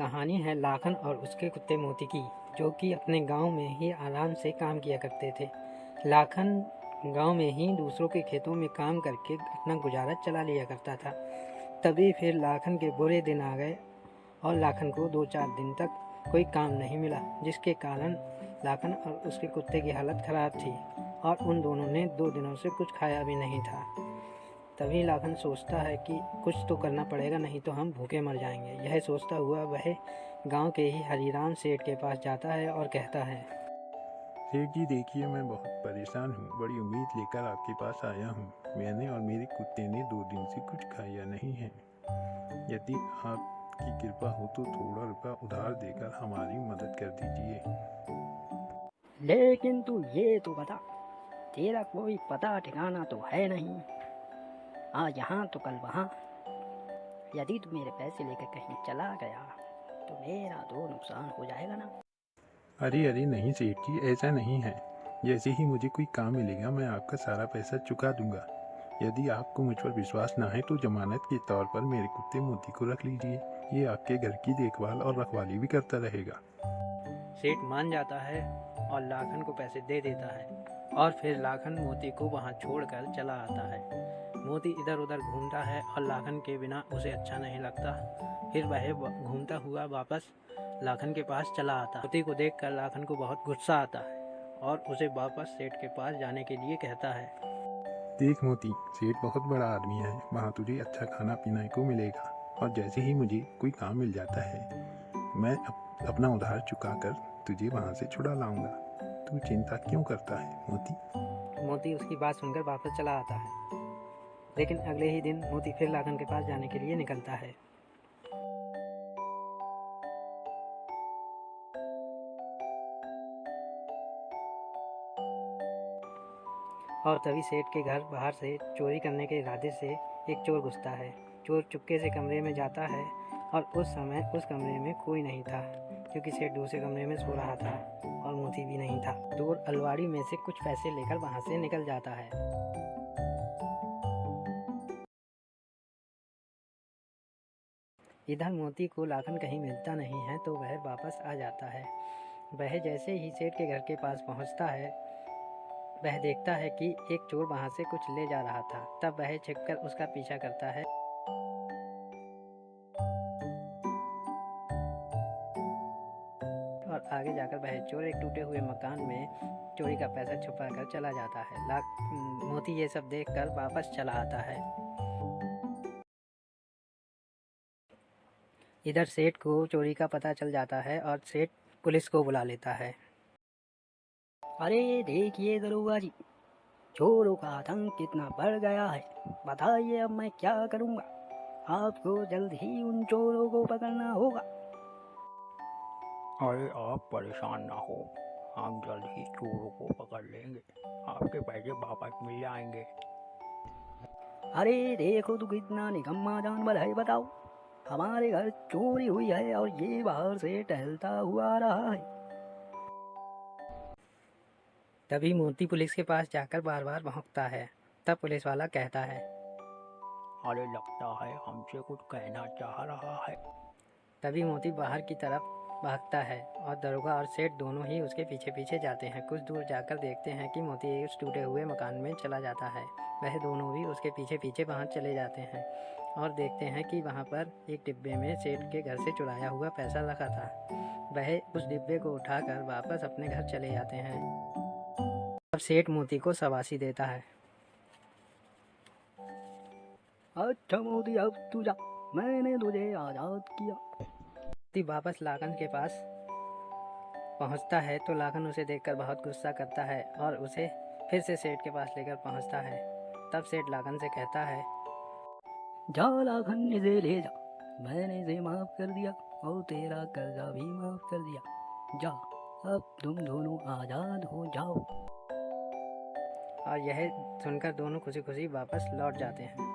कहानी है लाखन और उसके कुत्ते मोती की, जो कि अपने गांव में ही आराम से काम किया करते थे। लाखन गांव में ही दूसरों के खेतों में काम करके अपना गुजारा चला लिया करता था। तभी फिर लाखन के बुरे दिन आ गए और लाखन को 2-4 दिन तक कोई काम नहीं मिला, जिसके कारण लाखन और उसके कुत्ते की हालत ख़राब थी और उन दोनों ने 2 दिनों से कुछ खाया भी नहीं था। तभी लाखन सोचता है कि कुछ तो करना पड़ेगा, नहीं तो हम भूखे मर जाएंगे। यह सोचता हुआ वह गांव के ही हरिराम सेठ के पास जाता है और कहता है, सेठ जी देखिए, मैं बहुत परेशान हूँ। बड़ी उम्मीद लेकर आपके पास आया हूँ। मैंने और मेरे कुत्ते ने 2 दिन से कुछ खाया नहीं है। यदि आपकी कृपा हो तो थोड़ा रुपया उधार देकर हमारी मदद कर दीजिए। लेकिन तू ये तो बता, तेरा कोई पता ठिकाना तो है नहीं। आज यहाँ तो कल वहाँ। यदि तू मेरे पैसे लेकर कहीं चला गया तो मेरा तो नुकसान हो जाएगा ना। अरे अरे नहीं सेठ जी, ऐसा नहीं है। जैसे ही मुझे कोई काम मिलेगा मैं आपका सारा पैसा चुका दूंगा। यदि आपको मुझ पर विश्वास ना है तो जमानत के तौर पर मेरे कुत्ते मोती को रख लीजिए। ये आपके घर की देखभाल और रखवाली भी करता रहेगा। सेठ मान जाता है और लाखन को पैसे दे देता है और फिर लाखन मोती को वहाँ छोड़कर चला आता है। मोती इधर उधर घूमता है और लाखन के बिना उसे अच्छा नहीं लगता। फिर वह घूमता हुआ वापस लाखन के पास चला आता है। मोती को देखकर लाखन को बहुत गुस्सा आता है और उसे वापस सेठ के पास जाने के लिए कहता है। देख मोती, सेठ बहुत बड़ा आदमी है। वहाँ तुझे अच्छा खाना पीना को मिलेगा और जैसे ही मुझे कोई काम मिल जाता है मैं अपना उधार चुकाकर तुझे वहाँ से छुड़ा लाऊंगा। तू चिंता क्यों करता है मोती? मोती उसकी बात सुनकर वापस चला आता है, लेकिन अगले ही दिन मोती फिर लाखन के पास जाने के लिए निकलता है। और तभी सेठ के घर बाहर से चोरी करने के इरादे से एक चोर घुसता है। चोर चुपके से कमरे में जाता है और उस समय उस कमरे में कोई नहीं था, क्योंकि सेठ दूसरे कमरे में सो रहा था और मोती भी नहीं था। चोर अलमारी में से कुछ पैसे लेकर वहां से निकल जाता है। इधर मोती को लाखन कहीं मिलता नहीं है तो वह वापस आ जाता है। वह जैसे ही सेठ के घर के पास पहुंचता है, वह देखता है कि एक चोर वहां से कुछ ले जा रहा था। तब वह छिपकर उसका पीछा करता है और आगे जाकर वह चोर एक टूटे हुए मकान में चोरी का पैसा छुपा कर चला जाता है। मोती ये सब देखकर वापस चला आता है। इधर सेठ को चोरी का पता चल जाता है और सेठ पुलिस को बुला लेता है। अरे देखिए दरोगा जी, चोरों का आतंक कितना बढ़ गया है। बताइए अब मैं क्या करूँगा। आपको जल्द ही उन चोरों को पकड़ना होगा। अरे आप परेशान ना हो, हम जल्द ही चोरों को पकड़ लेंगे। आपके पैसे वापस मिल जाएंगे। अरे देखो तो कितना निकम्मा जानवर है, बताओ। हमारे घर चोरी हुई है और ये बाहर से टहलता हुआ आ रहा है। तभी मोती पुलिस के पास जाकर बार बार भौंकता है। तब पुलिस वाला कहता है, अरे लगता है हमसे कुछ कहना चाह रहा है। तभी मोती बाहर की तरफ भागता है और दरोगा और सेठ दोनों ही उसके पीछे पीछे जाते हैं। कुछ दूर जाकर देखते हैं कि मोती उस टूटे हुए मकान में चला जाता है। वह दोनों भी उसके पीछे पीछे वहाँ चले जाते हैं और देखते हैं कि वहाँ पर एक डिब्बे में सेठ के घर से चुराया हुआ पैसा रखा था। वह उस डिब्बे को उठाकर वापस अपने घर चले जाते हैं। अब सेठ मोती को शाबाशी देता है। अच्छा मोती, अब तू जा, मैंने तुझे आज़ाद किया। मोती वापस लाखन के पास पहुंचता है तो लाखन उसे देखकर बहुत गुस्सा करता है और उसे फिर से सेठ के पास लेकर पहुंचता है। तब सेठ लाखन से कहता है, जा लाखन, इसे ले जा। मैंने इसे माफ कर दिया और तेरा कर्जा भी माफ कर दिया। जा, अब तुम दोनों आज़ाद हो जाओ। और यह सुनकर दोनों खुशी खुशी वापस लौट जाते हैं।